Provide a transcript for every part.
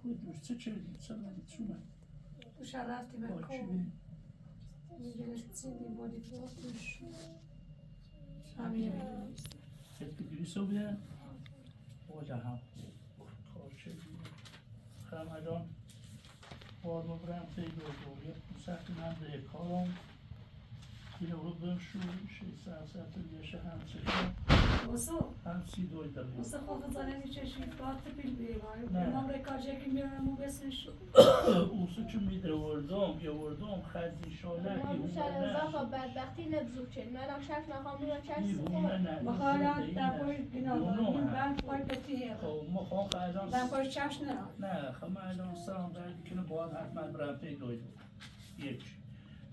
دوست چه چونه دوش رفتی به کن میگرفتی میبودی توش همین که گریسو بیه وجه هم کارچه بیه خمدان بار ببرم پیدا دوریه سخت من به کارم این رو بمشو ساعت بیشه همچه واسه همسی دوی داریم واسه خود زنه میچشی فقط پیل بیماری نه. نام رکاجه که میرم و بسنش اوسو چون میدره وردم خزی شاله ما دوشالزا با بدبختی نبزوچه منم شش نخوام رو چش دیوونه نه بخواهد در پای بیناداریم بند پای بطیه خب ما خواه الان در پای چش نه نه خب من الان سلام دردی کنه باید حتما برم پی دوی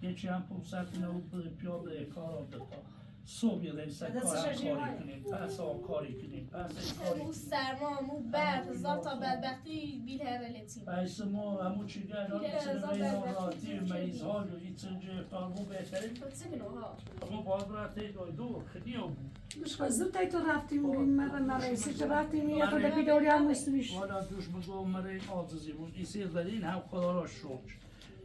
یکی هم 500 نو پیا به کارم بتا صبح یه دیسه کارم کاری کنیم پس هم کاری کنیم پس این کاری مو کنیم سرما مو برد هزار تا بدبختی بیل هرلتی بایست ما همون چیگه الان ایچه راتی میزهال و ایچه جفتار مو بهتره تو چه کنوها اما باید برم پی دوی دو خیلی هم بود مش زود تای تو رفتیم این مرسی که رفتیم یه تو دپی دوری هم مستویش والا دوش بگو مرای آزازی بود ایسی دارین هم خدا را شوچ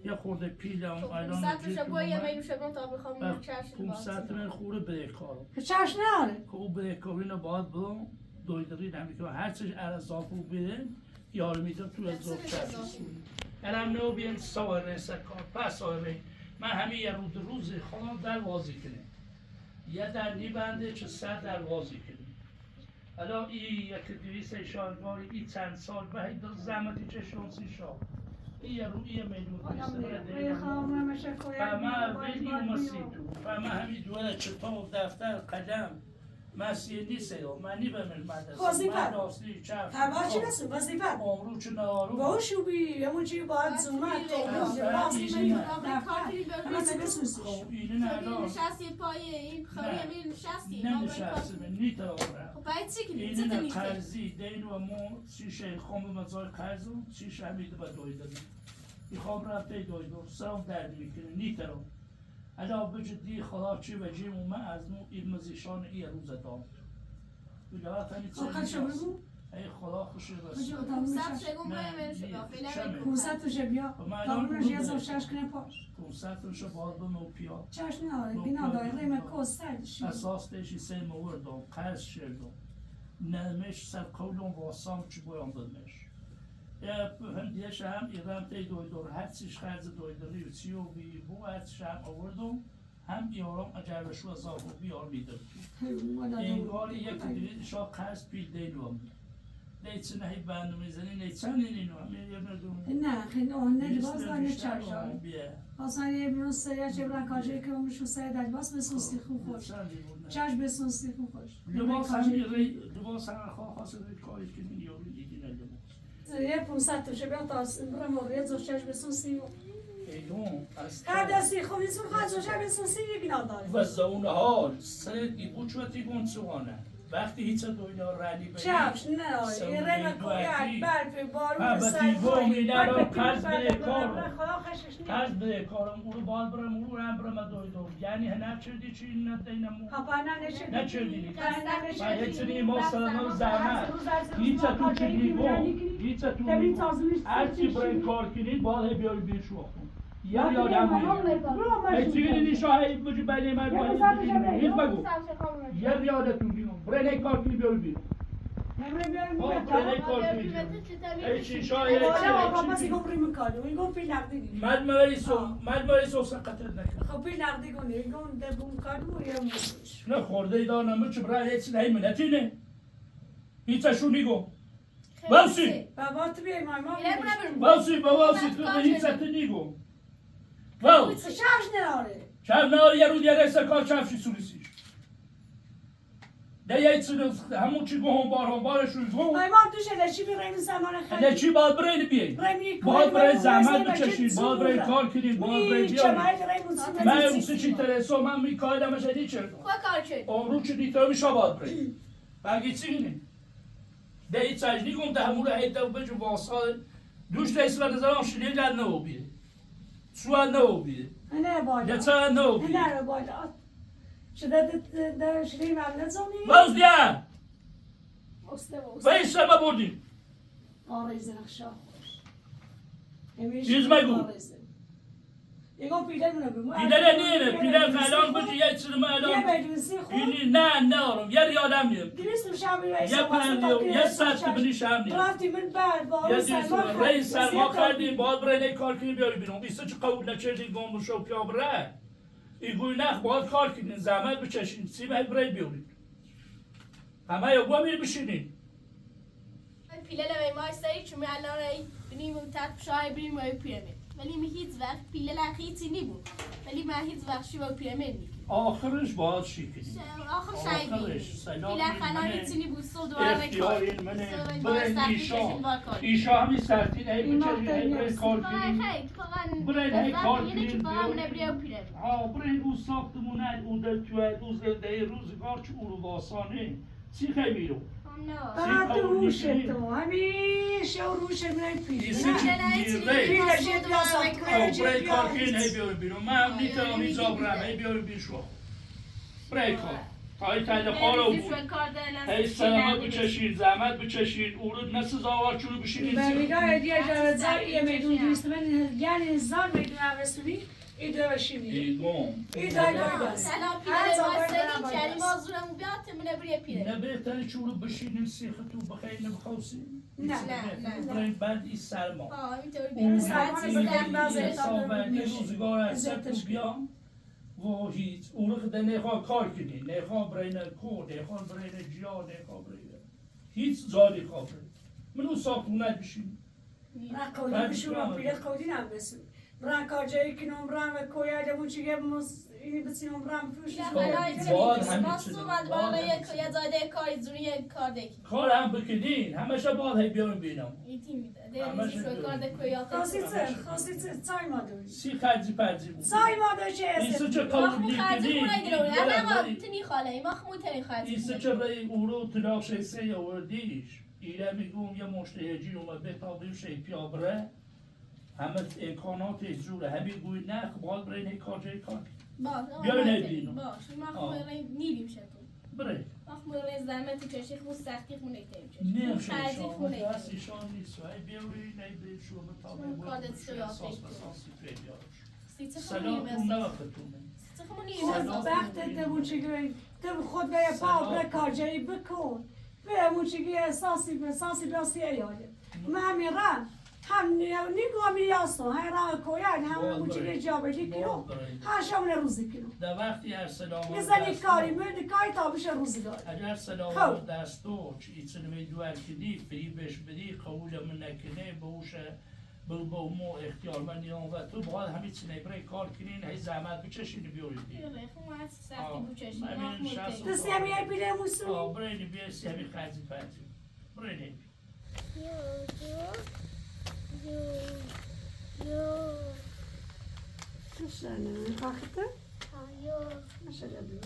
یه خورده پیل هم الان 500 تا با یه میلیون شبان تا بخوام چش 500 من خوره به کارم که چش نه که او به کارین باید برم دویدرین همی که هر چیز ارزاقو بیده یار میدم تو از زوب چرسی الان نو بیان سواره سکار پس آره من همین یه روزی خدا در وازی کنیم یه در بنده چه 100 در وازی کنیم الان این یک 200 شالگاری این چند سال به زحمتی چه شانسی شاه این یه رو یه میلیون فما ولی مسیتو فما همین دوله چطور دفتر قدم مسیح نیست من نیبم المدرسه من راستی چفت تبا چی نسو وظیفت عمرو چه نارو باشو بی همون چی باید زومت اینه ندارم نشستی پای این خواهی همین نشستی ننشسته به نیتا آورم خب باید چی کنی؟ اینه چه نه نیسته؟ قرضی دین و مو شیشه خام مزار قرضو شیشه همیده با دوی دادم این خواب رفته دوی دو سرم درد میکنه نیترم الا بجدی خدا چی وجیم و من از نو این مزیشان این روز دام بجارت همی چه ای خدا خوشی رسید سب شگون باید من شگاه فیلم کنسرت تو بیا تامونش یه زور چش کنه پاش کنسرتش باید به نو پیا چش نه بینا داره ریمه کستش اساس دیشی سه موردم قرض شردم نمش سر کولم واسام چی بایم بدمش هم دیش هم ایران تی دوی دور هر چیش خرز دوی دوری و چی و بی بو هر چیش هم آوردم هم یارم اجربشو از آقا بیار میدم انگار یک دیوید شا قرض پیل دینوام نیچه نهی بند میزنی نیچه نینو همین یه مردم نه خیلی اون باز دانه چرشان اصلا یه بیرون سریع چه برن کاجه که اونشو سریع دل باز بسونستی خوب خوش چش بسونستی خوب خوش لباس هم لباس هم خواست روی کاری کنی یاری دیگه نلباس یه 500 توشه بیا تا برای موریت زوشش بسونستی ایدون هر دستی خوبی سون خواهد زوشه بسونستی یه بینا داره و زون حال سر دیبو چوتی گون سوانه وقتی هیچ دوینا رنی بگی چفش نه یه رنگ کویک برپی بارون با دیبو میدن و قرض به کارم خدا خشش نیست قرض به کارم اونو باید برم اونو هم برم دویدو یعنی هنر چردی چی ندینمو پاپا ننشه نچردی ننشه و هیچ ما سلام زحمت هیچ تو چه دیگو هیچ تو هرچی برای کار کنید باید بیاری بیشو خون یا یادم هیچ چیزی نیشاه بجی بله من هیچ بگو یه یادتون دیگو برای کار کنید بیاری بیرون برای کار کنید هیچ شای مد سو سقطت نکرد خب بی نقدی کنی گون دبون کارو یا موش نه خورده ای دانم چه برای هیچ نهی منتینه هیچشو نیگو باوسی بابا تو بیای ماما باوسی تو هیچ نیگو واو شش ناره شب نهار یه رو یه رسه کار چفشی سولیسیش ده یه چیز همون چی گو همبارش روی گو ما دوشه لشی بی ریم زمان خیلی لچی باید برای بیایی باید برای زحمت بچشید باید برای کار کنید باید برای بیاری من اوسی چی ترسو من میکایدم اشدی چردم خواه کار چه؟ عمرو چی دیتر میشه باید برای بگی چی اینه ده ای چجنی گم ده همون هیده و بجو واسال دوش دیست و نظرم شلیل جد نو بیده سوال نو بیده نه بالا یه نو بیده نه بالا شده در شلی ممنت زونی باز دیا استه و این سبب بردیم آره زنخشا چیز مگو. ایگو پیلر منو بگو. پیلر نیره پیلر قلان بچه یه چیز ما الان یه بدونسی خود. نه آرام یه ریادم نیم دیویست شام یه پنج یه ساعت که بنی شام نیم رفتی من بعد با یه اون دیست سرما رئیس سرما کردیم باید برای کار کنیم بیاری بیرون بیسته چه قبول نکردی گم شو پیا بره ایگوی نخ باید کار کنیم زحمت بچشین سیمه برای بیاریم همه یا گوه میری بشینیم پیله لوی مایستایی چون الان رای بنیم تحت شای بریم وای پیرامید ولی می هیچ وقت پیله لخیتی نبود ولی من هیچ وقت شی وای پیرامید نی آخرش باید شی کنیم آخر شای پیله خلان هیچی نبود سو دوباره اختیار این منه برای ایشا همی سرتین هی بچشین هی برای کار کنیم برای کار کنیم برای او ساختمونه او در توی روزنده روزگار چه او رو واسانه چی خیلی رو بعد روش تو همیشه روش من پیش ایسه چی پیله جد یا ساختمونه برای کار کنیم هی بیاری بیرون من میتونم هیچ آبرم هی بیاری بیشو برای کار تایی تایی خارو بود هی سلامت بچشین زحمت بچشین او رو نسل زاوار چونو بشینین برمیگاه دیگه جارت زار یه میدون دوست من یعنی هزار میدون عوضی ایده باشینی ایده دایداست سلام پیله واسه یعنی مازورم بیاد من بری پیله نه بهتره چونو بشینین سیخ تو بخیر نمیخواستی نه برای بعد این سرما اینطوری یه روزگار از سرتش بیام و هیچ اون رو خدا نخواه کار کنی نخواه برای نکو نخواه برای جیا نخواه برای هیچ زاری خواه برای من اون ساختونه بشیم قودی بشورم پیله قودی نبسیم برای کار جایی کنم برای کویه دمون چیگه اینی بسیم برای فروش یه زایده کاری زونی یه کار دیگه کار هم بکنین همشه باید هی بیارم بینم ایتی میده خاصی چه چای ما دوی سی خرجی پرجی بود چای ما دوی چه ایسه چه مخمو کاری خرجی کنین خونه گیرون تنی خاله مخمو تنی خرجی ایسه چه رای اورو تلاش سه یا وردیش ایره میگم یه مشتهجی اومد به تابیم شی پیابره همه امکانات جوره همین گوی نخ باید برای این کار جای کار بیا نبینم باش مخمو نیریم شد بره مخمو زحمت چشی خمو سختی خونه نمیشه خرجی شما خونه دست ایشان نیست و بیاری نبید شو به تابه کارت سویا اساس فکر بساسی پیدیارش سلام سلام نوقتونه وقت دمون چیگه دم خود به پا بره کار جایی بکن برمون چیگه احساسی بیاسی ایاده من همین رن هم نگاه میاستم های راه کویان هم موچی جابجی کنم ها شامل روزی کنم در وقتی هر سلام میزنی کاری مرد کاری تا بشه روزی داد اگر سلام دست دو چی چنمی دوار کدی فری بش بدی قبول من نکنه بوشه با مو اختیار من نیام و تو باید همین چنمی برای کار کنین هی زحمت بچشین بیارید دستی همی ای بیره موسومی برای بیاسی همی خرجی فرجی برای نبی Şöyle kalktı. Yok. Şöyle bir.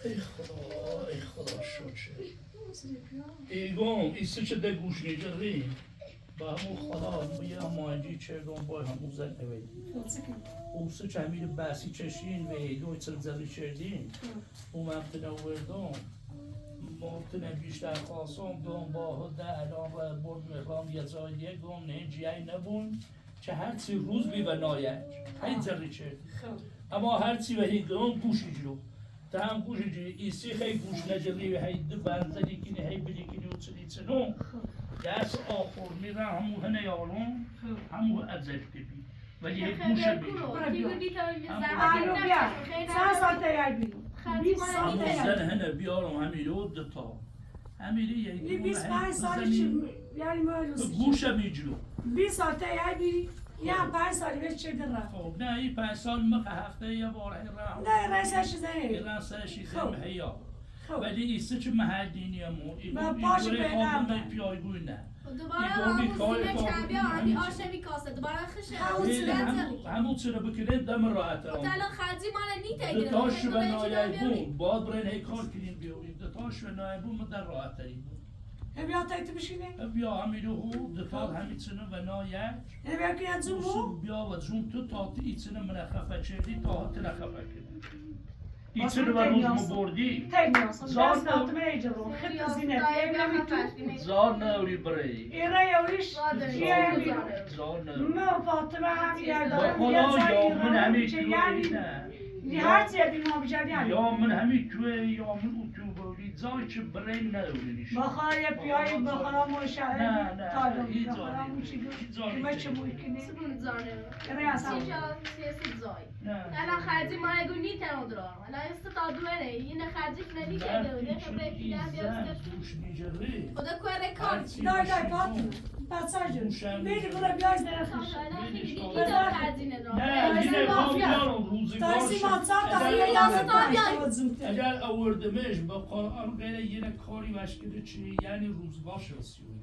ای خدا شوچه ایگم ایسه چه ده گوش نجری با همون خدا بیا ماهی چردون با همون زن نویدی اوسه چه همین بحثی چشین و ایدوی چرزدی چردین او ممتنه وردون ممکنه بیشتر خواستم دوم با الان و برد میخوام یه جای دیگه گم نه جیایی نبون چه هرچی روز بی و نایج هی جری چرد اما هرچی و هی گم گوشی جلو تا هم گوشی جلو ایسی خیلی گوش نجلی و هی دو برزدی کنی هی بلی کنی و چلی چنو دست آخور میرن همون هنه یارون همون ازش بی ولی هی گوش بی آلو بیا. سه ساعت یای بیرون. 20 ساعت زن یای. هنه بیارم همین رو دوتا همین این 25 سالی یعنی ما گوش میجلو 20 ساعت یای بیری. یا 5 سالی بهش چه در رفت. خب نه این 5 سال مخ هفته یه بار این راه نه رئیسش زنی. این رئیسش زنی هیا ولی ایسته چه محدینی امو من پاش پیغام من پیایگوی نه دوباره همون سیمه چکبی همین آشه میکاسه دوباره خشه همون چرا بکنه دم راحت الان خرجی مال نیته گیره دوتاش و نایبون باید برین هی کار کنین بیاریم دوتاش و نایبون مدر راحت ترین بیا تایت بشینه بیا همین رو دوتا همین چنه و نایج بیا که زومو بیا و زوم تو تا ایچنه من خفه چردی تا هات نخفه کنه ایچه رو روز مبردی تنیاس زار دست داتم ایجرون خط زینتی نمیتون زار نوری بری ایره یویش یعنی زار نوری ما فاطمه هم با یادم خدا یا من همین توی یعنی نه هر چی دیگه ما بجد یعنی یا من همین توی یا من اتو بودی زار چه بری نوری نیش بخواه پیایی بخواه مشاهد نه تالم هیچ بخواه زاری موچی هیچ زاری ما چه موکنی سبون زانه ایره اصلا سیاسی زای نه الان خرجی ما نگو نیتن درام الان استاد دوره این خرجی کنی که دوره خبره پیله بیاسته گوش نیجری خدا کوه کار دای دای فاطمه بساجون بیدی برو بیای در خیش نه یه کام بیارم روزگار تایسی ماتسان تا یه یازده یازده تا پنج بیای. تا زودتر اگر آوردمش با قرآن غیر یه کاری وشکده چی یعنی روزگار شرسیونی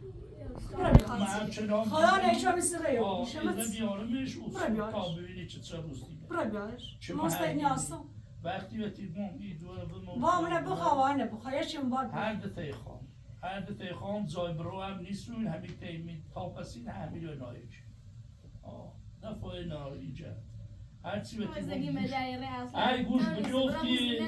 من همچنان خدا نشو میسره یو اینه شمت بیارمش برو بیارش. تا ببینی چه روز دیگه برو بیارش چه مستنی محلی. هستم وقتی به تیمون ای دوره به با منه بخواه نه بخواه یه چیم باد هر ده خام هر ده خام زای برو هم نیستون همین تیمی تا پسین همین رو نایج نفای نار اینجا هرچی به تیمون ای گوش بجفتی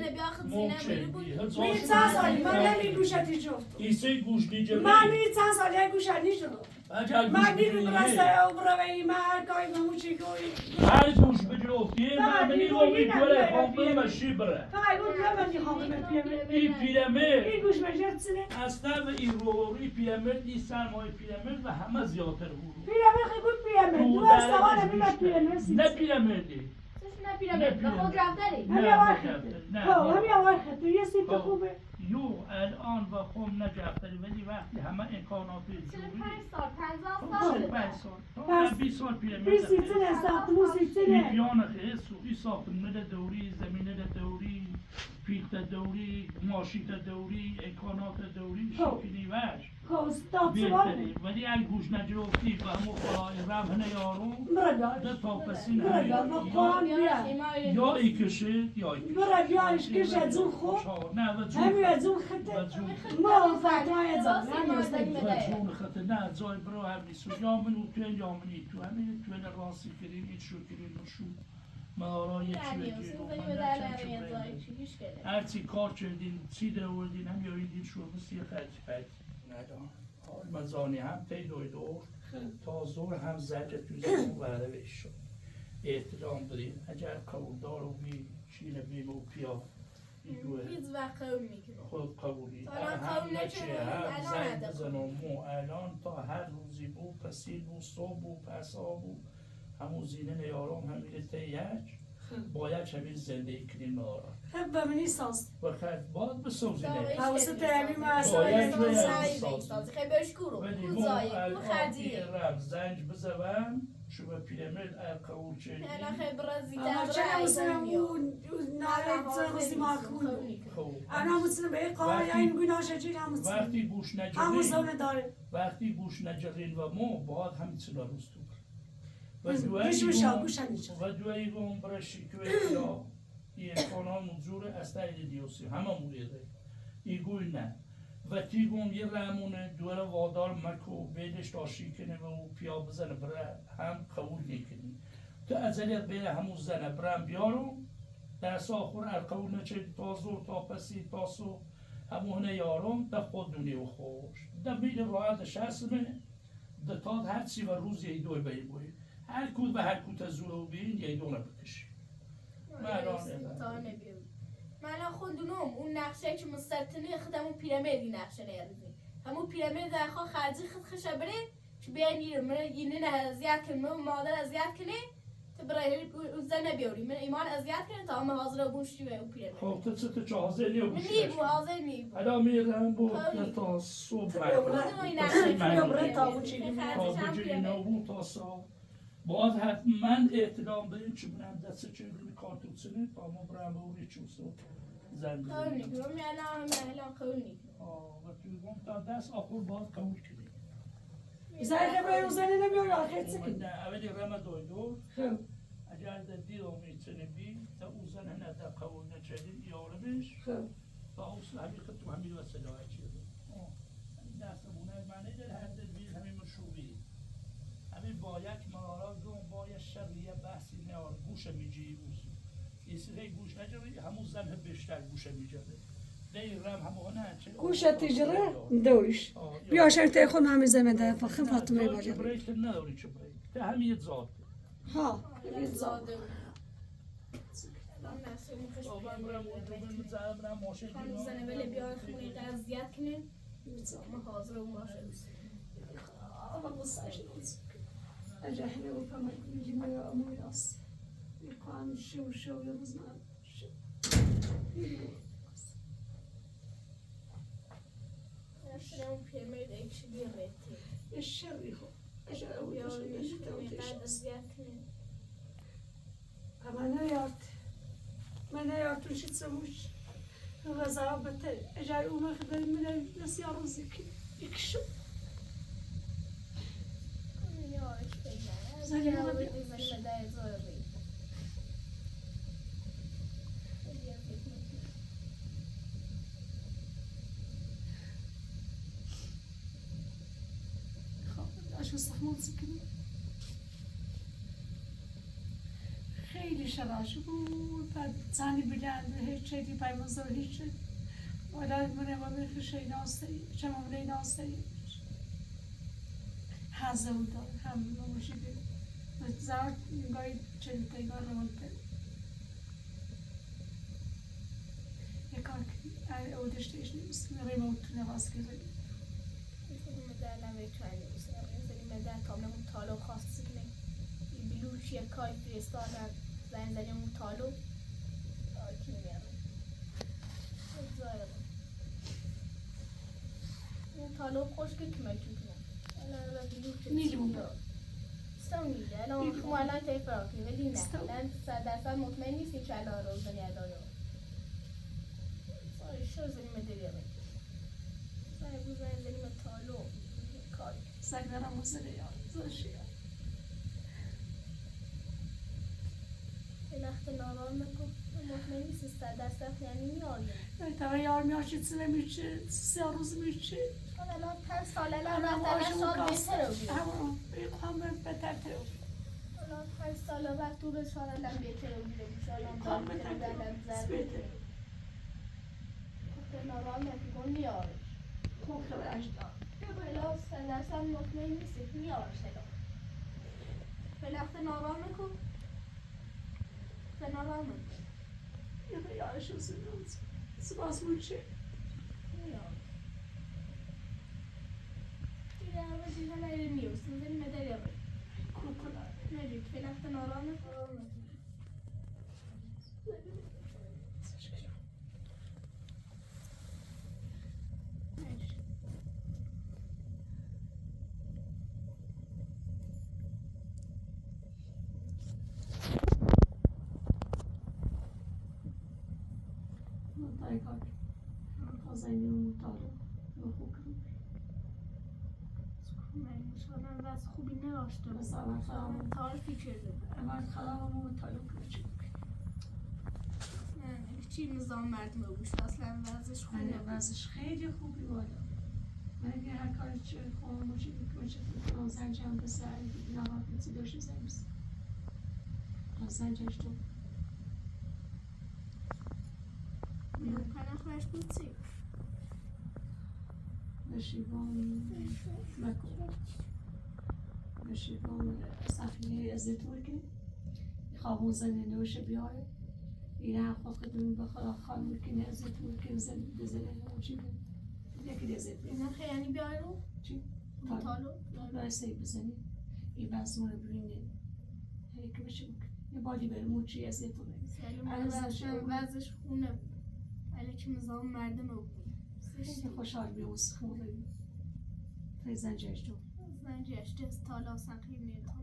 موچه می چند سالی من نمی گوشتی جفت ایسه گوش نیجه من می چند سالی گوشت نیجلو اگر گوش من نیمی بجفتی برسته او بروی من هر کاری مموچی کوی هر گوش بجفتی من منی رو این میگوله هم خام به مشی بره فقط گفت من میخوام به پیمه این پیرمه این گوش بجرد سنه اصلا این روی پیرامید این سرمایه پیرامید و همه زیادتر بود. پیمه خیلی بود پیمه دو از سوال بیمه پیمه نه پیرامیدی. همین آوای خطه همین آوای خطه یه سیب خوبه یو الان و خم نجفتری ولی وقتی همه امکانات زوری 5 سال تا 20 سال پیرامید بی سیتنه ساختمون سیتنه بیان خیسو این ساختمون دوری زمینه دوری پیت دوری ماشیت دوری امکانات دوری شکلی وش استاد سوال بهتری ولی اگه گوش نجرفتی و همون خلای رمه نیارم برادر ده تا پسین برادر ما قرآن بیا یا ای کشید یا ای کشید برادر یا اشکش از اون خوب نه و جون همین از اون خطه ما فاطمه زاد همین استاد و جون خطه نه زای برو هم نیستو یا من او توی یا من ای تو همین توی راستی کریم این شو کریم و شو مارا یه چی بگیم هرچی کار کردین چی در آوردین هم یا این شو بسی خرج ندام مزانی هم تی دوی دور تا زور هم زجه تو زمان وره بهش شد احترام داریم اگر قبولدار و بی چینه بیم و پیا هیچ وقت قبول میکنم خود قبولی تا الان هم قبول نچه نکردم، هم الان زنگ ندارم. بزنم مو الان تا هر روزی بو پسیل بو صبح بو پسا بو همون زینه نیارم همین تیج باید همین زندگی کنیم نارا خب به منی ساز و خیلی باید بسوزینه حواسه تیمی ما باید خیلی بشکورو ولی پول مو زایی پول الان خرجی این رم زنج بزنم شو به پیرامید قبول چه الان خیلی برازی اما چه حواسه اون ناره زرزی ماکون خوب انا مسلم به قای این گناه شجی هم مسلم وقتی گوش هم نجرین مسلم داره وقتی گوش نجرین و مو باید همین چلا روز تو گوش بشا گوش نیچه و دوایی گم برشی که یا این کانال مجور از تایید دیوسی همه موریده ایگوی نه و تیگم یه رمونه دوره وادار مکو بیدش داشتی کنه و او پیا بزنه بره هم قبول میکنی تو ازلیت بیره همون زنه برم بیارم در ساخور قبول نچه تا زور تا پسی تا سو همونه یارم ده خود دونی و خوش ده بیده راحت شسمه ده تا هر چی و روز یه دوی بایی بایی هر کود و هر کود از زور و بین یه دونه بکشی من الان خوندونم اون نقشه که مسترتنی خود همون پیرامیدی نقشه نیاردیم همون پیرامید در خواه خرجی خود خشه بره که بیان اینه نه اذیت کنه من مادر اذیت کنه تو برای اون زن بیاری من ایمان اذیت کنه تا همه حاضر بوشتی به اون پیرامید خب تو چه حاضر نیو من بشی نیم حاضر نیم ادا میرم با تا صبح خودم این نقشه تا بجایی نبود تا صبح باید حتما احترام داریم چه منم دست چه روی کارتون سنه تا ما برم به اوری چوستو زن قول بزنیم نیکنم الان قول نیکنم و توی گم تا دست آخر باید قبول کنیم زنی برای اون زنی نمیاری آخر سکن نه اولی رمه دوی دور خب اگر در دیر میتونه بی تا او زن نه در قبول نچدیم یارمش خب تا او همین خط تو همین وسیله های چیزه دستمونه معنی در هر در بیر همین مشروبی همین باید مرارا گم باید شبیه بحثی نیار گوش میجی یه سری گوش نجوری همون زن بیشتر گوشه میجره دیرم همون نه گوش تجره دوش بیاشن تی خود همین زمینده فخر فاطمه باجه چبریک نداری چبریک ده همیت زاد ها این زاده من برم اون زن برم ماشین خانم زنه ولی بیای خونه در اذیت کنین ما حاضر اون باشه الله مستعجل اجهنه و فهمت میگی ما یا اموی راست يقام شو يرزنا شلون پیرمرد ایکش بیرتی الشر هو اجا اول بعد اذیت کنین اما نيات وش تسويش غزا بته اجا اون خدای من ناس يرزك يكشف شو استحمل سكني خیلی شراش بود بعد زنی بلند هیچ چیزی پای مزار هیچ چیز ولی من ما میخوای ناستی چه مملی ناستی حزم دار هم نمیشه که زار گاهی چند تیگار نمونده یکان اودشتیش نیست ریموت نواز کرده مدن کاملا اون تالو خاصی کنه این بلوش یک کای فرستادن زن زنی اون تالو آکی میارم اون تالو خوش که کمکی کنه الان بلوش میلیون استم میده الان خمو الان تایی فراکی ولی نه الان 100% مطمئن نیستی که الان رو زنی اداره شو زنی مدریمه زنی تالو کای سگرم وزره زشیه این وقت نارال نکن مطمئن نیستی 100% یعنی میاریم تا یار میاشید سه میشه 3 روز میشه الان 5 سال الان رفتن شاد بهتره بگیرم همون بیقام بهتر تره الان 5 سال بعد تو به شاد الان بهتره بگیرم شادم کام بهتر تره نارال نکن میارش خوب خبرش دار بلا 100% مطمئن نیستی میارش الان به وقت نارال نکن به نارال نکن یه یارشو سپاس موچه میارش دیگه همه دیگه نیره میوستم زنی مداری آقای کوکلا نجید به وقت نارال نکن از خوبی نداشته مثلا خواهم تعریفی کرده اما خواهم مطالب کنم چی نظام مردم بوشت اصلا وضعش خوبه وضعش خیلی خوبی بالا من اگه هر کاری چه خواهم باشه کنم زنجم بسر نواب بیتی داشته زنیست زنجش تو پناه خواهش بود سی بشیبان مکن بشیبان صفیه ازیتون که خوابون زنی نوشه بیاره این حقا خدمون بخورا خانون که نزیتون که بزنه نوشی یکی نزیتون این خیلی بیاره رو؟ چی؟ تالو؟ راسته بزنی این بزمون برینه یکی بشه یه بادی بره موچی ازیتونه وضعش خونه بود ولی که نظام مردم بود خیلی خوشحال بیوز خونه تا زنجش تو زنجش دست تالا سنخی نیتانه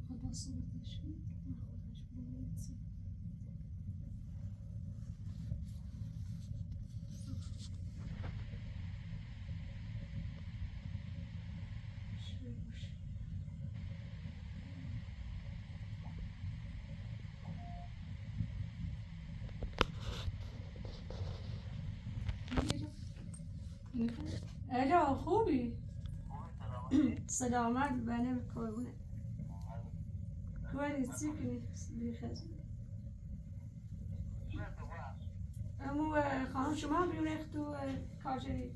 یعنی خدا سنتش خودش بومیدی اجا خوبی؟ سلامت بنه بکارونه کوانی چی کنی بیخز امو خانم شما بیونه تو کارجری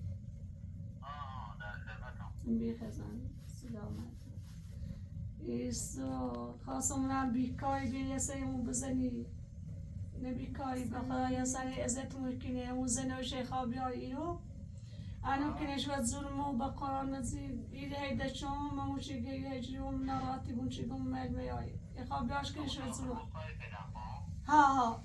بیخزن سلامت ایسا خواستم رم بیکاری بیه سریمون بزنی نبیکاری بخدا یا سری ازت ممکنه اون زن و شیخا بیای اینو انا کنش و ظلم و بقرار نزید ایده هیده شما مموشی که ایده هجریم نراتی بونچی گم مل بیای یخوا بیاش کنش و ظلم ها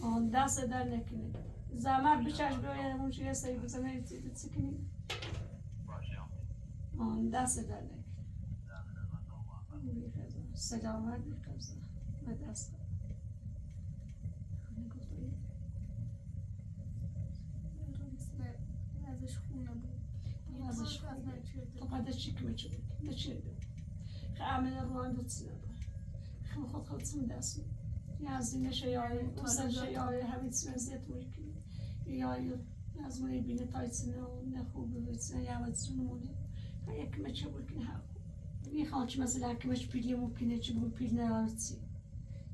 آن دست در نکنی زحمت بچش بیای مموشی یه سری بزنه ایتی سکنی آن دست در نکنی سلامت بیخزه و دست ازش خونه بود ازش فقط چیک میچود نچیده خیلی روان دوست نداره خیلی خود سم دست نیازی نشیاری وصل شیاری همین سنزیت میکنی یایی از منی بینه تایسنه و نخوبه بسنه یاد سنمونه یک مچه بکنه ها میخوام چه مثلا کمش پیلی ممکنه چه بود پیل نرارسی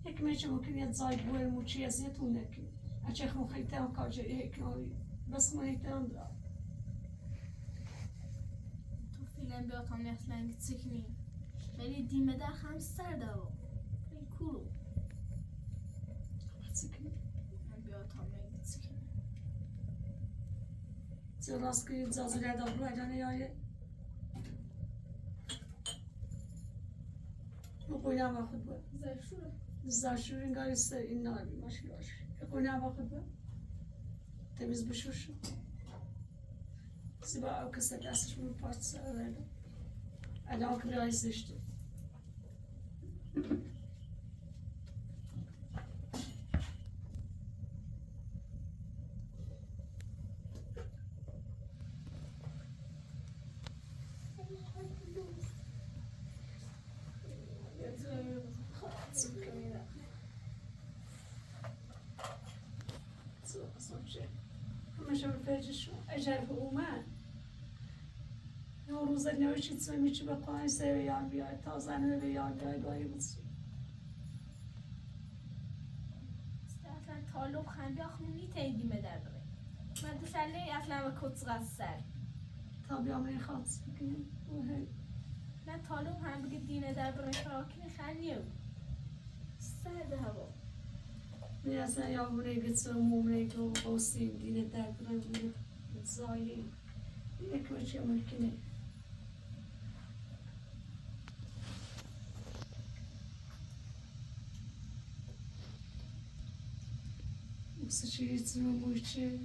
یک مچه ممکنه یه زای بوی موچی ازیت اون نکنه اچه خم خیلی هم کارجه یک نوعی بس من یک تام دارم تو فیلم بیاد هم اصلا گتسکنی ولی دیمه در هم سرده و خیلی کورو گتسکنی من بیاد هم گتسکنی چه راست که زازو لردم رو ادانه یایه بقویم با خود بود زرشوره زرشور انگار است این نارمی ماشی باشه بقویم با خود بود تمیز بشوش زیبا او کسی دستش من پارت سر الان که بیایی زشته همشه به پیجشون اجرف اومد روز نوشید سوی چی بکنی سه بیان بیای تا زنه بیان بیای گاهی بسید اصلا طالب خنبی آخمونی تیدیمه در بره من دساله اصلا به کتس سر تا بیام این خواست بکنیم نه طالب هم بگه دینه در بره فراکنی خنیه سرد هوا میرسن یا بونه گتس و مومنه که باستی دینه در بره بونه زایی یک وچه ممکنه بسه چیزی رو موچه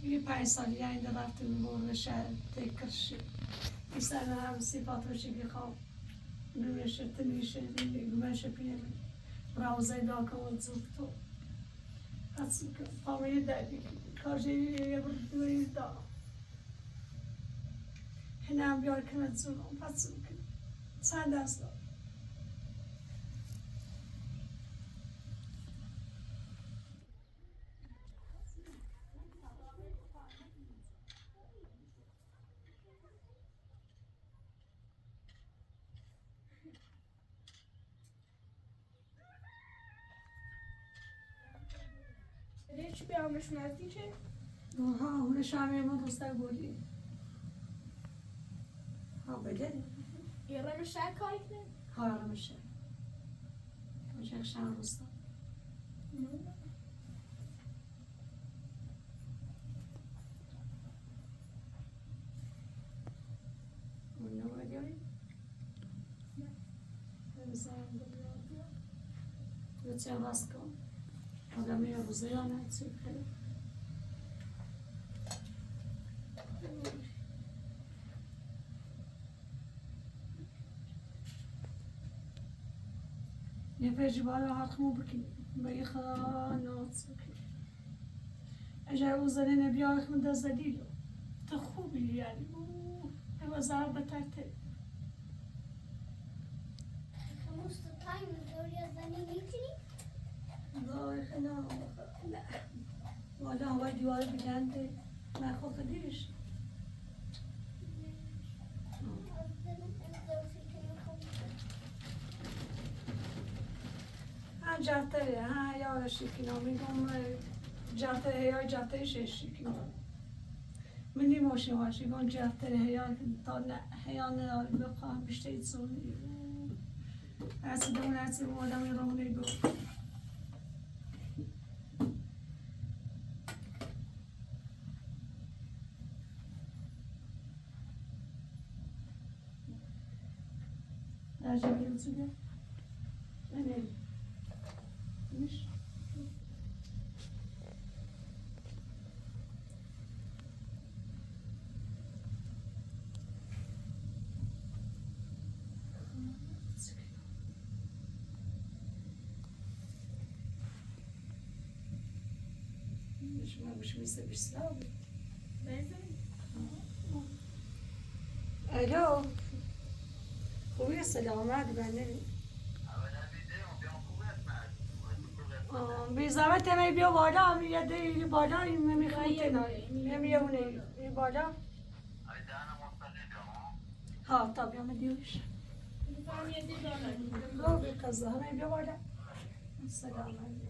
یه 5 سالی اینده رفتیم برده شهر تکرشه این سر هم صفات روشه که خواب نمیشه تنیشه نمیشه پیمه براوزه داکه و زود تو حسی که پامه دردی کارجه یه بردوی دا هنه هم بیار کنه زونم حسی که چند دست دار چی بیامش نزدیکه؟ ها اون شامه ما دوسته بودی ها بگه یه رم شک کاری کنه؟ ها رو میشه میشه شام روستا اون نو بگیری؟ بزن بچه باز کن آدمی روزه یا نه چی خیلی یه پیجی بالا حقمو بکنی با یه خانات بکنی اگر او زنه نبیا حقم دست دلیلو تو خوبی یعنی او زهر بترته خموس تايم الدوري الزني يمكني وای خدا نه والا هوای دیوار بگنده نه خب دیش ها جاته ها یا شکینا میگم جاته هیا جاته شکینا منی ماشی گون جاته هیا تا نه هیا نه بخوام بیشتر ایتسونی از دون از آدمی رو نگو Acaba usuda? Ne? Miş? مش میسه بیشتر. الو. خوبی سلامت بنده. بی زحمت می بیا بالا می دی بالا می خواهی می اونه می بالا. ها تا بیا می دیوش. رو بی کزه می بیا بالا. سلامت.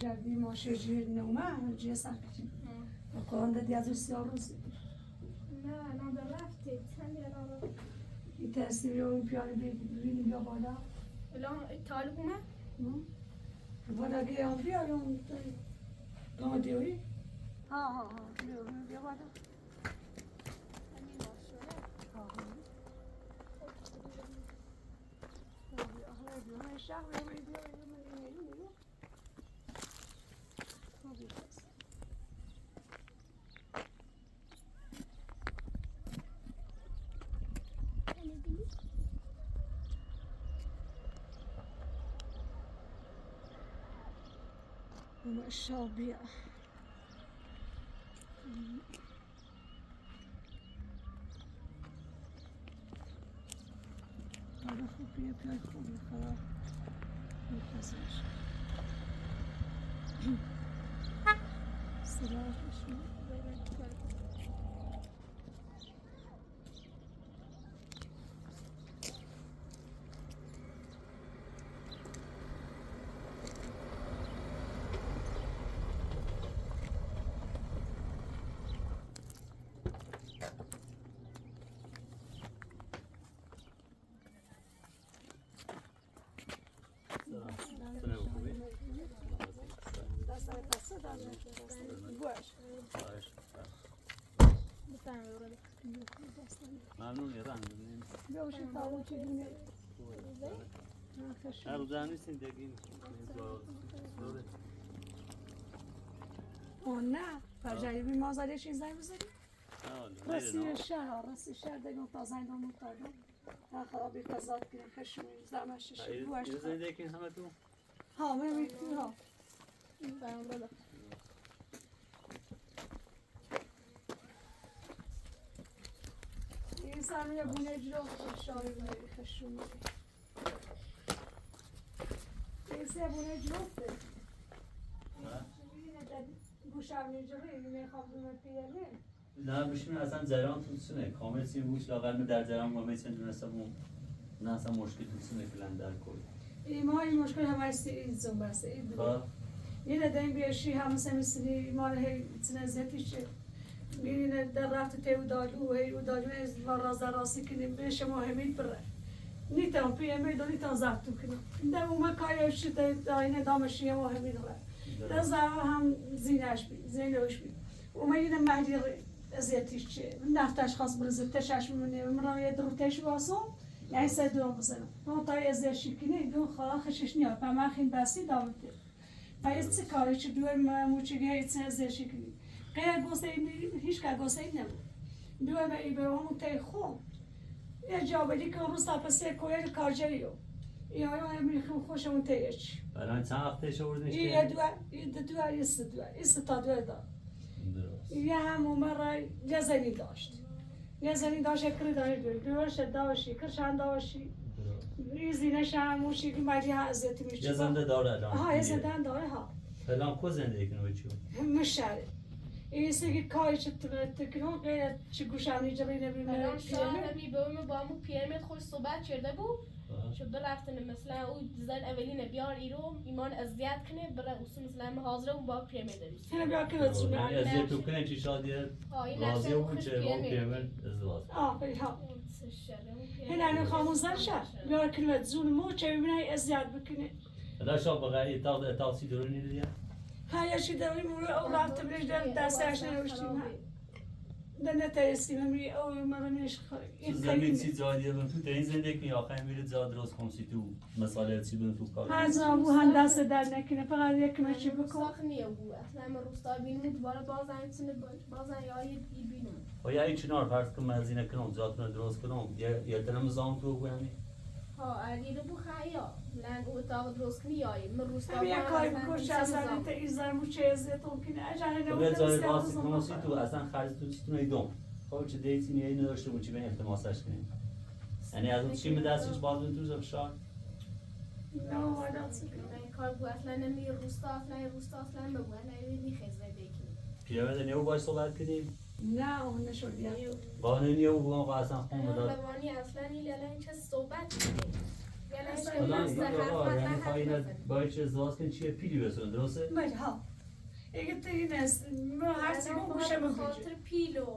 اگر بی ماشه جیر نومه جیر سکتی مقارنده دیازو سیاه روزی نه نادر رفتی چند دیگه نادر این ترسی بیا اون پیانه بینی بیا بالا الان طالب اومد؟ بالا گه هم بیا اون گاه دیوی ها بیا بالا الشابية هذا خوبية بيكون خلاص مخزنش سلاح شو ممنون یه رنگ بیاوش تاو چگونه ارزانی زندگی اون نه فرجایی بی مازادش این زنگ بزنی راستی شهر دگم تا زنگ رو مطالب نه خرابی قضات کنم خشمی زمشش بوش زندگی همه تو ها میتونی ها این سرمایه بونه جلو شاری بونه خشمی این سه بونه جلوفته گوشم جلوی میخوام دونه پیرمه نه بشین اصلا جریان توسونه کامل سی بوش لاغر در جریان ما میتونیم دونستم نه اصلا مشکل توسونه کلن در کل این مشکل همه این زن بسته این بود اینه دین بیشی همه سمیسنی مال هی تنزتی چه اینه در رفت تی ودالو هی ودالو از وراز راسی کنیم بهش مهمی بره نیتام پیمی دو نیتام زبطو کنیم در اومه کایش داینه دامشی مهمی داره در زبا هم زینش بی زینوش بی اومه اینه مهدی ازیتیش چه نفتش خاص برزه تشش میمونه من یه دروتش واسم یعنی سه دوم بزنم اون تا ازش شکنی دو خدا خشش نیاد و من خیلی بسی دامته پس چه کاری چه دوی موچگی هیچ ازش شکنی غیر گوسه هیچ که گوسه نمود دوی به ای به اون تی خون یه جابلی که روز تا پس کویر کارجریو یا میخوام خوشمون تیش برای چند وقتش آوردنش یه که؟ دو یه ستا دو دار درست. یه هم عمر گزنی داشت گزنی داشت کری داشت دوش داشتی کرشان داشتی درست. ریزینش هم موشی که مدی ها ازیتی میشه یه زنده داره الان. ها یه زندان داره ها الان کو زندگی کنه چیو؟ مشاره این سگی کاری چه تکنون غیر چه گوشانی جبری نبینه الان شاهدمی به اون با همون پیرمرد خوش صحبت کرده بود شد رفتن مثلا او زن اولین بیار ایرو ایمان اذیت کنه برای اصول مثلا حاضره اون با پیرمرد دارید اینو بیا که بچونه یعنی از تو کنه چی شادیه این راضی نقشه بود خوش چه با پیرمرد پیرمرد ازدواج. آفرین ها این الان خاموزن شد بیار کنه زون مو چه ببینه اذیت بکنه الان شب بقیه اتاق تاکسی درو نیدی؟ ها یا چی داری مورو او رفت بریش در دستش نروشتیم ها در نتایستیم همی او مرنش این زمین خیلی چی زادیه من تو این زندگی که آخر میره زاد درست کنسی تو مسائل چی بودن تو کار. هر زمان هندسه دست در نکنه فقط یک مچی بکن ساخت نیه بود اصلا من روستا بینم دوباره بازن چنه بازن یا یه بینم و یا این چنار فرض کنم از این کنم زادتون درست کنم یا تنم زام تو بگویمی؟ ها علی رو بخیا لان او اتاق درست کنی یا من روستا همی یک کاری بکش از این تا ایزار موچه ازیتون کنه اجاره تو به زای باسی کنسی تو اصلا خرج تو چی تو نیدم. خب چه دیتی نیایی نداشته بود چی به التماسش کنیم. یعنی از اون چی به دستش باز تو زفشار؟ نه وادات سکن این کار بود اصلا نمی روستا اصلا بگو انا میخزه بکنی پیرمرد نیو باش صحبت کردیم. نه اون نشد یا قانون نیو بگم اصلا خون بداد. روانی اصلا این الان چه صحبت کنی الان این آقا یعنی خواهی باید چه ازدواج کنی چیه پیلی بسون درسته؟ بله ها اگه تو این است من هر چی من گوشه من خاطر پیلو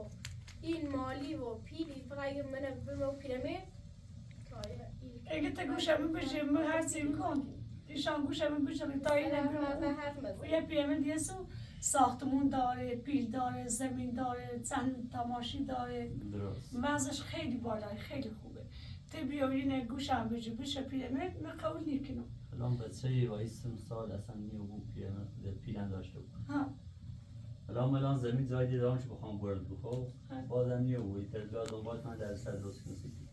این مالی و پیلی فقط من بمو پیرمرد اگه تو گوشه من بشه من هر چی میکن ایشان گوشه من بشه تا این حرف یه پیرمرد دیگه ساختمون داره پیل داره زمین داره چند تماشی داره درست. وضعش خیلی بالای خیلی خوبه تو بیا این گوشم بشه پیرمرد من قبول نکنم الان بچه وایس سال اصلا نیو بود پیرمرد پیلن داشته بود. ها الان زمین زایدی دارم که بخوام برد بخوام بازم نیو بود ترجمه دنبال من در سر درست کنسیدی.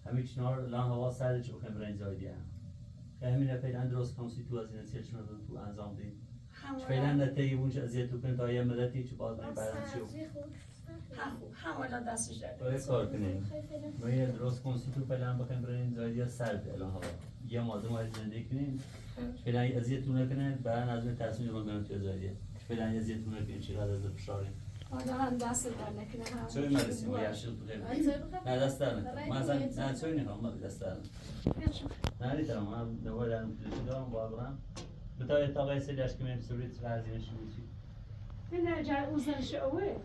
همین چنار الان هوا سرده چه بخوام برای زایدی هم. که همین فعلا درست کنسی تو از این سیرش من تو انجام دیم. فعلا نتیجه اونش ازیت تو کن تا یه مدتی چه باز برای بعدم چیو. همه دستش داره باید کار کنیم. باید درست کنسی تو فعلا بخوام برای این زایدی سرد الان هوا. یه ماده ما زندگی کنیم. فعلا ازیت تو نکنه بعد از اون تصمیم رو بریم تو زایدی. فعلا ازیت تو نکنه چقدر از فشاریم. آدم هم دست در نکنه هم چوی مرسی ما یاشل تو خیلی. نه دست در نکنم. من اصلا نه چوی نکنم دست در نکنم. نه دیدم من دوباره دارم پلیسی دارم با برم. به تا اتاقی سریعش که میم سوریت فرضیش میشی. این جای اوزنش اوه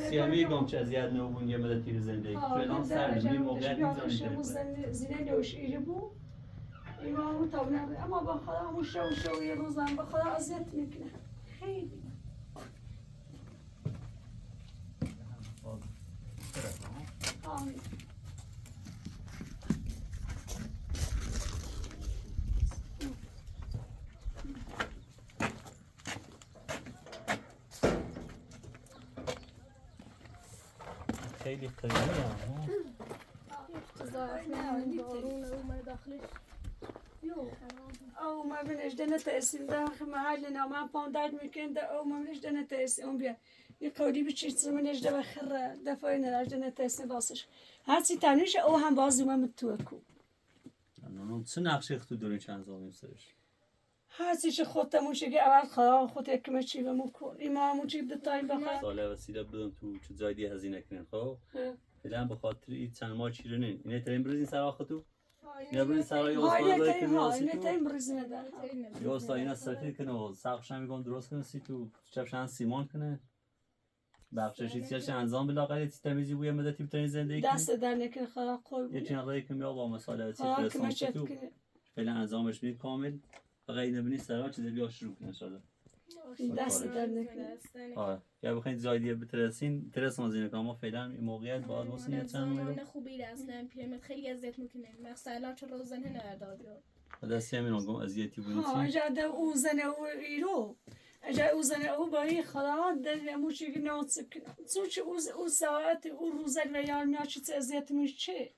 سیامی گم چه زیاد نبود یه مدت تیر زندگی. فعلا سر می موقعیت میزنی. زینه دوش ایره بود. ایمان تو نه اما با خدا همون شو یه روزم با خدا اذیت میکنه. خیلی. آمین. خیلی قویه ها. او ما بنش دنه تأسیم داخل محل نامم پاندار میکن ده او ما بنش دنه تأسیم بیا یه کاری بچیز منش ده بخره دفعه نراج دنه تأسیم واسش هرچی تنیش او هم بازی من تو کو نه چه نقشه تو داری چند زمین سرش. هرچی چه خودمون شگی اول خدا خود یکم چی بمون کن ایمامون چی ده تایم بخره ساله وسیله بدم تو چه زایدی هزینه کنن خب. فعلا به خاطر این چند ماه چیره نین. اینه ترین بریزین سر آخه تو. یا برین سرای های استاد تایم ها اینه تایم برزنه داره یا استاد اینا سفید کنه و سقفش هم میگم درست کنه سی تو چپشن سیمان کنه. بخشش چیزش انجام بده آقا تمیزی بوی مدتی بتونی زندگی کنی. دست در نکنه خدا قربون. یه چند رای که میاد با مسائل خدا که فرستم مشت تو. کنه. فعلا انجامش میدی کامل. فقط اینو ببینی سرا چیزی بیا شروع کنه شده. دست در نکنه. آره. یا بخواید زایدیه بترسین ترسون زینه که ما فعلا این موقعیت باید واسه چند ماه. خوبی اصلا پیرمرد خیلی اذیت میکنه. مثلا چه روزنه نداد. دستی همین آنگام اذیتی ها بودی. اجازه اوزنه او ایرو اجازه اوزنه او برای خدا در موچی که ناصب کنم چون او ساعت او روزن و یار میاد چه اذیت میشه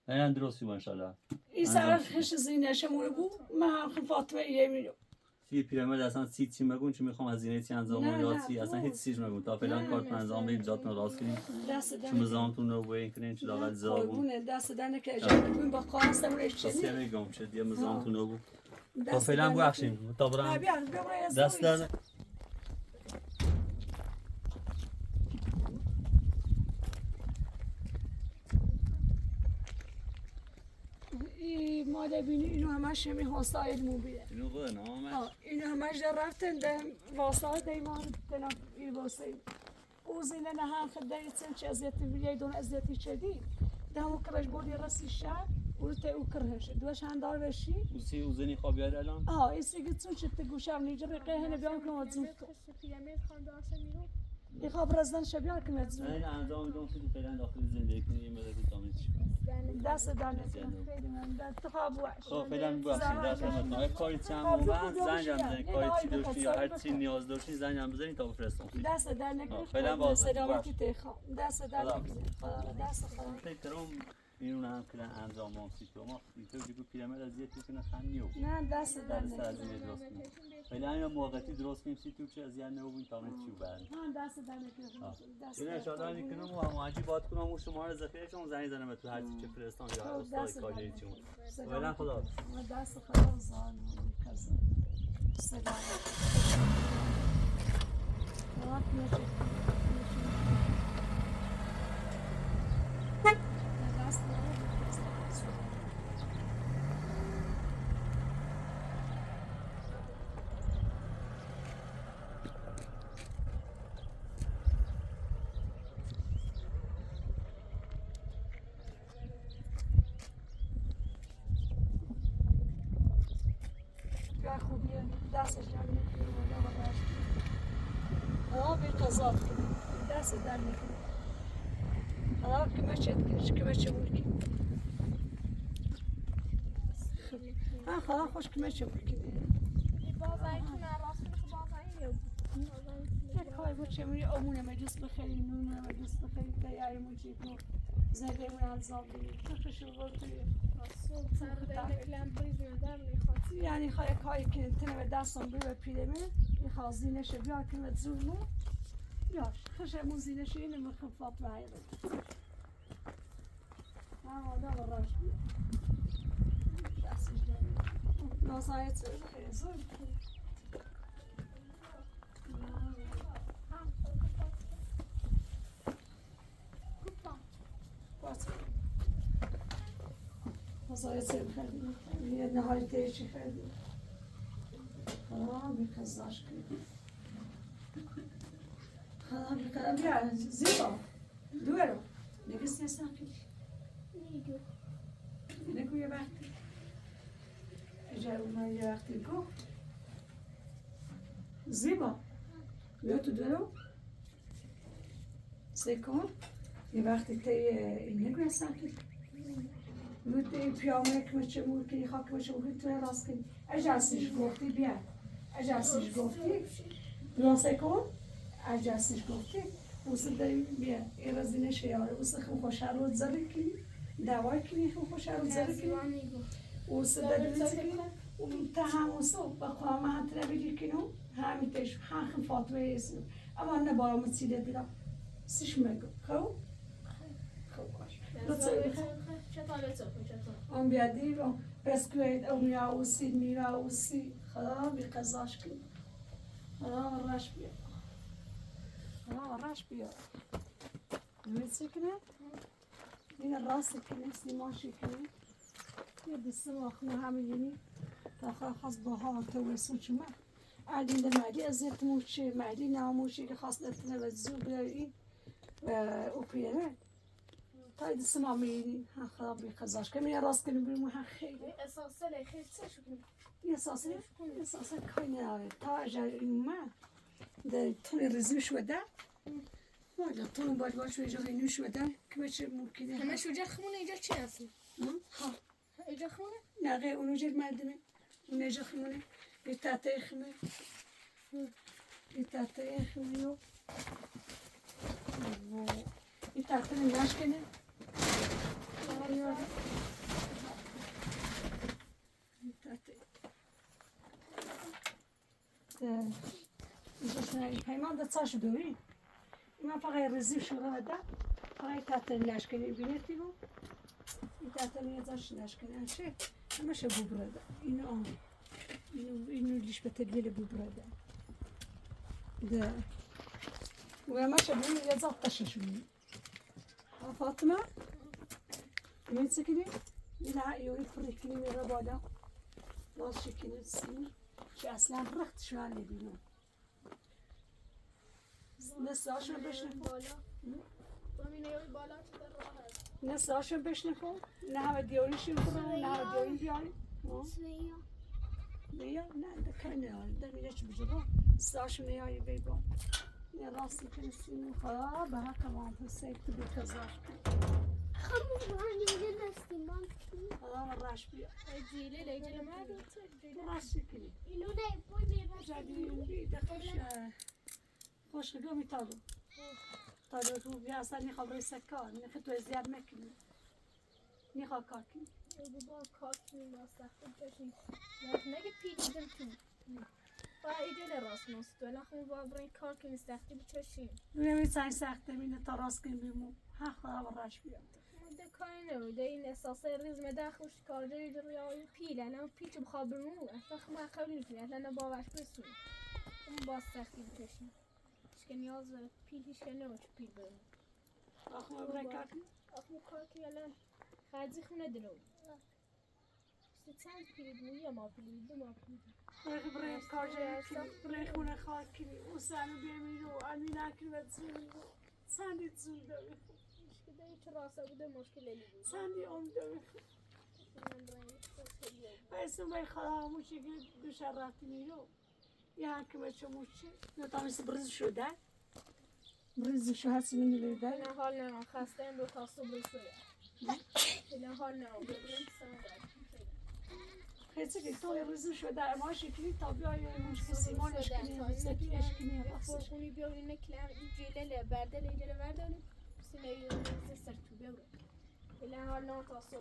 نه درستی با ان شاء الله. این سر خش زینشمون بود من هم فاطمه یه میرم چی پیرامید اصلا چی مگون چی میخوام از اینه چی انجام نه، یا نه، چی اصلا هیچ چیز مگون تا فعلا نه، کارت انجام بدید جاتون راست کنید دست چون زامتون رو بوین کنین چه لاغت زابون قربونه دست دنه که اجازه بگویم با قاستم تا رشتنی سیمی گم شد یه زامتون رو بود تا دست فعلا دنه بخشیم تا که- برم بیان برای از دست دویست. در این ماده بینی اینو همش همی حسایل موبیله اینو قد نامه اینو همش در رفتن ده واسه دیمان تنم این واسه او زینه نه هم خدای سن چه ازیتی بیای دون ازیتی شدی ده هم کرش بودی رسی شب و ته او کرهش دوش هندار بشی وسی وزنی خواب یاد الان ایسی گتون چه تگوشم نیجر قهنه بیان کنم ازون پیرامید خان داشته میرو يخاف رزدان شبيان كما تزول نه انجام دون تو فعلا داخل زندگی کنی مدتی تامین چی دست دانه خیلی من دست تخاب واش خب فعلا ببخشید دست خدمتتون اگه کاری چند بعد زنگم بزنید کاری چی داشتی یا هر چی نیاز داشتی زنگم بزنید تا بفرستم دست دانه فعلا باز سلامتی تخا دست دانه دست خدا فکرم اینو هم کلا انجام ماسی تو ما اینطور دیگه پیرامید از یه چیزی خنیو نه دست سر دانه از این درست کنیم فعلا اینو موقتی درست کنیم سی تو چه از یه نو تا من چی بعد دست دانه دست این ان شاء الله میکنم و ماجی باد کنم و شما رو ذخیره چون زنگ زنم تو هر چی که فرستان یا استاد کاری چون فعلا خدا دست خدا زان کذا سلام راحت میشه دست یا خوبیه دستش در میکنه بی قضاط کنه دست در میکنه کمه چه مولکی خوش کمه چه مولکی بازایتون راستش بازایی یک کار بود چه مولی امونه مجلس بخیری نونه مجلس بخیری تیاری موچی کنو زنده من انزام بینید تخشو بردوی یعنی خواهی کاری که تنه دستم بروی پیرمه این خواه زینشه بیار کنه زورمو بیار خشمون زینشه اینه مخفات و حیره آدم راش بیار دستش داریم ناسایت خیلی زور ناسایت خیلی یه نهاری تیشی خیلی بیقضاش کنیم بیار زیبا دوارو نگستی ساقی نگو یه وقتی اجار اومد یه وقتی گفت زیبا بیا تو دوارو سکن یه وقتی تی این نگو یه ساقی تی پیامه کمچه مولکی خاکمچه مولکی توی راست کنی اجاسیش گفتی بیا اجاسیش گفتی دراسته کن اجاسیش گفتی واسه داری بیا ایرازی نشیاره واسه خون خوشه رو زده کنی دوای کنی خون خوشه رو زده کنی واسه داری کنی اون تهموسو با قوام هات نبیدی کنو همیتش خم فاطمه اسم اما نه با متسیده دیدم سیش مگو خو باش اون بیادی و بسکویت او میراوسی میراوسی خدا بی قضاش کن خدا راش بیا خدا راش بیا نمیسی کنه این راستی کنه سیماشی کنه یه دسته واخمه همه یعنی تا خواست با ها توسو چما علی مردی ازت موچه مردی ناموشی که خواست نتونه و زور بیاری او پیره تا دست ما میری ها خدا بی قضاش کنه میره راست کنه بیرون ها خیلی اساسا خیلی چه شو اساسا کاری نداره تا اجر این ما ده تونی رزمی شده والا تونی باید باید شو اجازه اینو شده که بچه ممکنه همه شوجه خمونه اینجا چی هستی؟ ها اینجا خمونه؟ نه غیر اونو جد مردمه اون اجا خمونه یه تحته خمه یه تحته خمه یه تحته نشکنه پیمان ده چاش دوری من فقط رزی شروع ده فقط تاتن لشکری بینیتی بود این تاتن یه زاش لشکری چه همشه ببرده اینو لیش به تدلیل ببرده ده و همشه بینی یه زاف تشش بینی فاطمه من سکنی نه یوری فریکنی میره بالا باز شکنی سینی که اصلا رخت شوال نبینم نساشون بشنفون بالا زمین یوی بالا چه در راه هست نساشون بشنفون نه همه دیوریشون کنم نه همه دیوری بیاری سویا بیا نه دکه نیاری در میره چه بجرا نساشون نیاری بیبا نه راستی که نسیم خدا به حق ما سیفت بی کذاش خمو بانی دستی من خدا راش بیا جیله لیجل ما راستی کنی اینو نه پول میبرد جدید بی دخوش خوش گو میتالو تالو تو بیا اصلا نیخواب روی سکار نیخواه تو زیاد مکنی نیخواه کار کنی با کار کنیم با سخت بشین نگه پیچ دل تو با ایدل راست نست ولی خون با برای کار کنیم سختی بچشیم نمی سعی سخته مینه تا راست کنی بیمو ها خدا براش بیاد ده کاری نمیده این احساس ریزم داخلش کارجایی در روی پیل انا پیچ بخواب برمو اصلا ما خیلی نمیتونی اصلا باورش برسون اون با سختی بچشیم که نیاز پیلش که نمیشه پیل برمو آخه ما برای کار کنی آخه کار که الان خرجی خونه درو چند پیل بود یا ما پیل دو ما پیل برای کار جایی کنی برای خونه خواهد کنی اون سنو بیمیرو امین اکل و زون سندی زون دو بخون مشکل هیچ راسته بوده مشکل بود سندی اون دو بخون بایستون بای خدا هموشی که دو شر رفتی میرو یه حکمه چه موشه نتانست برز شده برز شو هستی منی بیده نه حال نه خسته این دو خواستو برسوره نه حال نه خیلی که تو روز شده ما شکلی تا بیای مشکل سیمانش کنی سکیش کنی فرقونی بیاری نکلم این جیله برده لیجل برداری سینه سر تو بیاره نه حال نه خواستو